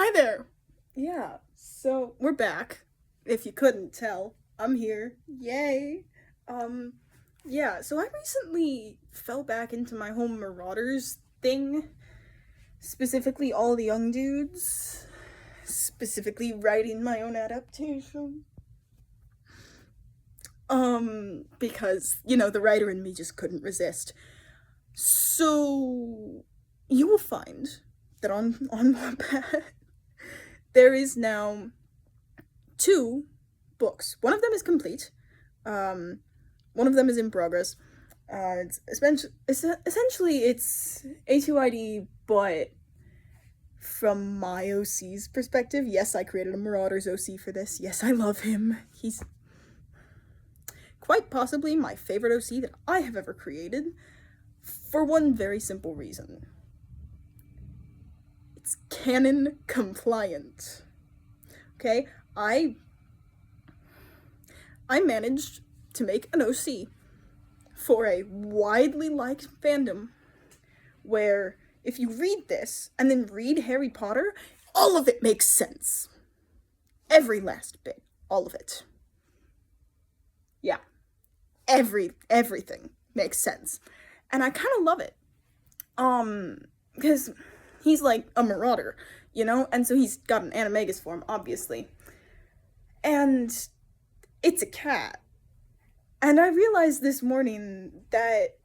Hi there. Yeah, so we're back. If you couldn't tell, I'm here. Yay. Um, yeah, so I recently fell back into my whole Marauders thing, specifically all the young dudes, specifically writing my own adaptation. Because, the writer in me just couldn't resist. So, you will find that on Wattpad, there is now two books. One of them is complete. Um, One of them is in progress. Essentially it's A2ID, but from my OC's perspective. Yes, I created a Marauders OC for this. Yes, I love him. He's quite possibly my favorite OC that I have ever created, for one very simple reason. It's canon compliant. Okay? I managed to make an OC for a widely liked fandom where if you read this and then read Harry Potter, all of it makes sense. Every last bit. All of it. Yeah. Everything makes sense. And I kind of love it. Because he's like a marauder, And so he's got an animagus form, obviously. And it's a cat. And I realized this morning that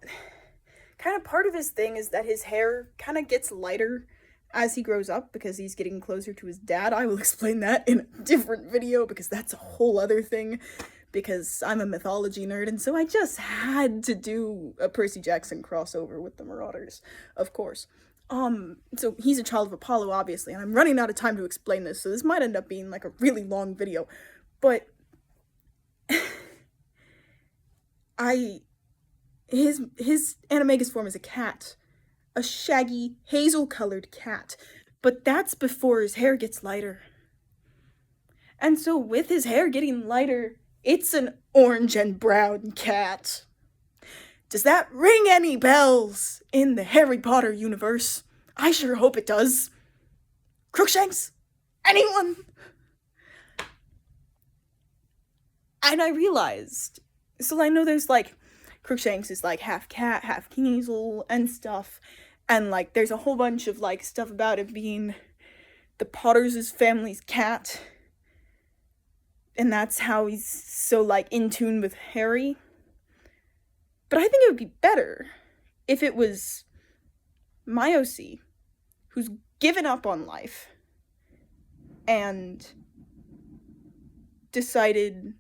kind of part of his thing is that his hair kind of gets lighter as he grows up because he's getting closer to his dad. I will explain that in a different video because that's a whole other thing, because I'm a mythology nerd, and so I just had to do a Percy Jackson crossover with the Marauders, of course. So he's a child of Apollo, obviously, and I'm running out of time to explain this, so this might end up being like a really long video, but his animagus form is a cat. A shaggy, hazel-colored cat. But that's before his hair gets lighter. And so with his hair getting lighter, it's an orange and brown cat. Does that ring any bells in the Harry Potter universe? I sure hope it does. Crookshanks? Anyone? And I realized, so I know there's like, Crookshanks is like half cat, half Kniezel and stuff, and like there's a whole bunch of like stuff about it being the Potters' family's cat, and that's how he's so like in tune with Harry. But I think it would be better if it was my OC, who's given up on life and decided,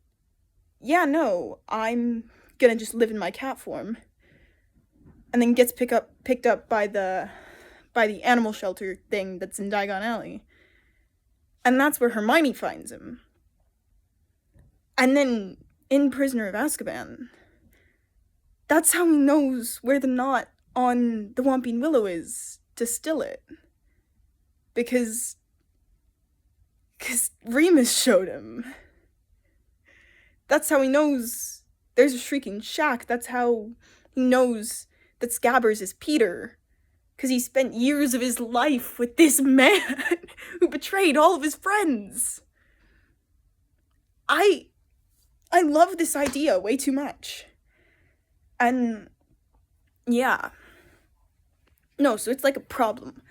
yeah, no, I'm gonna just live in my cat form, and then gets picked up by the animal shelter thing that's in Diagon Alley, and that's where Hermione finds him. And then in Prisoner of Azkaban, that's how he knows where the knot on the Whomping Willow is to still it, because Remus showed him. That's how he knows there's a Shrieking Shack. That's how he knows that Scabbers is Peter, because he spent years of his life with this man who betrayed all of his friends. I love this idea way too much. And yeah. No, so it's like a problem.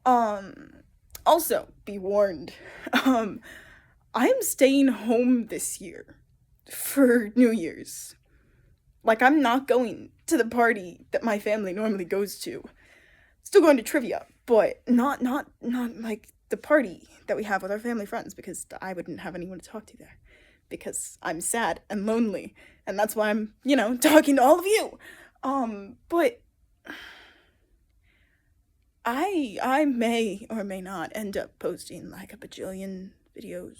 Also, be warned. I am staying home this year for New Year's. Like, I'm not going to the party that my family normally goes to. Still going to trivia, but not like the party that we have with our family friends, because I wouldn't have anyone to talk to there. Because I'm sad and lonely, and that's why I'm, talking to all of you. But I may or may not end up posting like a bajillion videos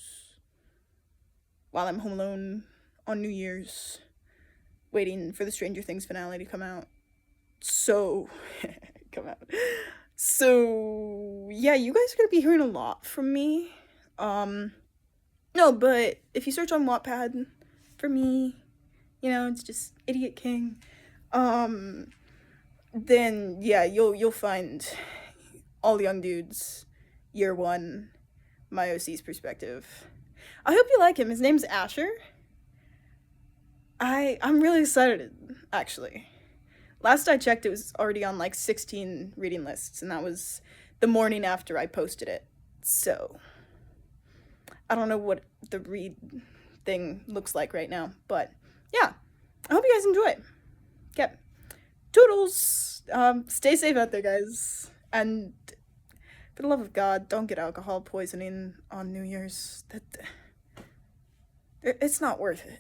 while I'm home alone on New Year's, waiting for the Stranger Things finale to come out. So, come out. So, yeah, you guys are gonna be hearing a lot from me. No, but if you search on Wattpad for me, it's just Idiot King. Then yeah, you'll find all the young dudes, year one, my OC's perspective. I hope you like him. His name's Asher. I'm really excited, actually. Last I checked, it was already on like 16 reading lists, and that was the morning after I posted it. So, I don't know what the read thing looks like right now, but yeah, I hope you guys enjoy. Yep. Toodles! Stay safe out there, guys. And for the love of God, don't get alcohol poisoning on New Year's. It's not worth it.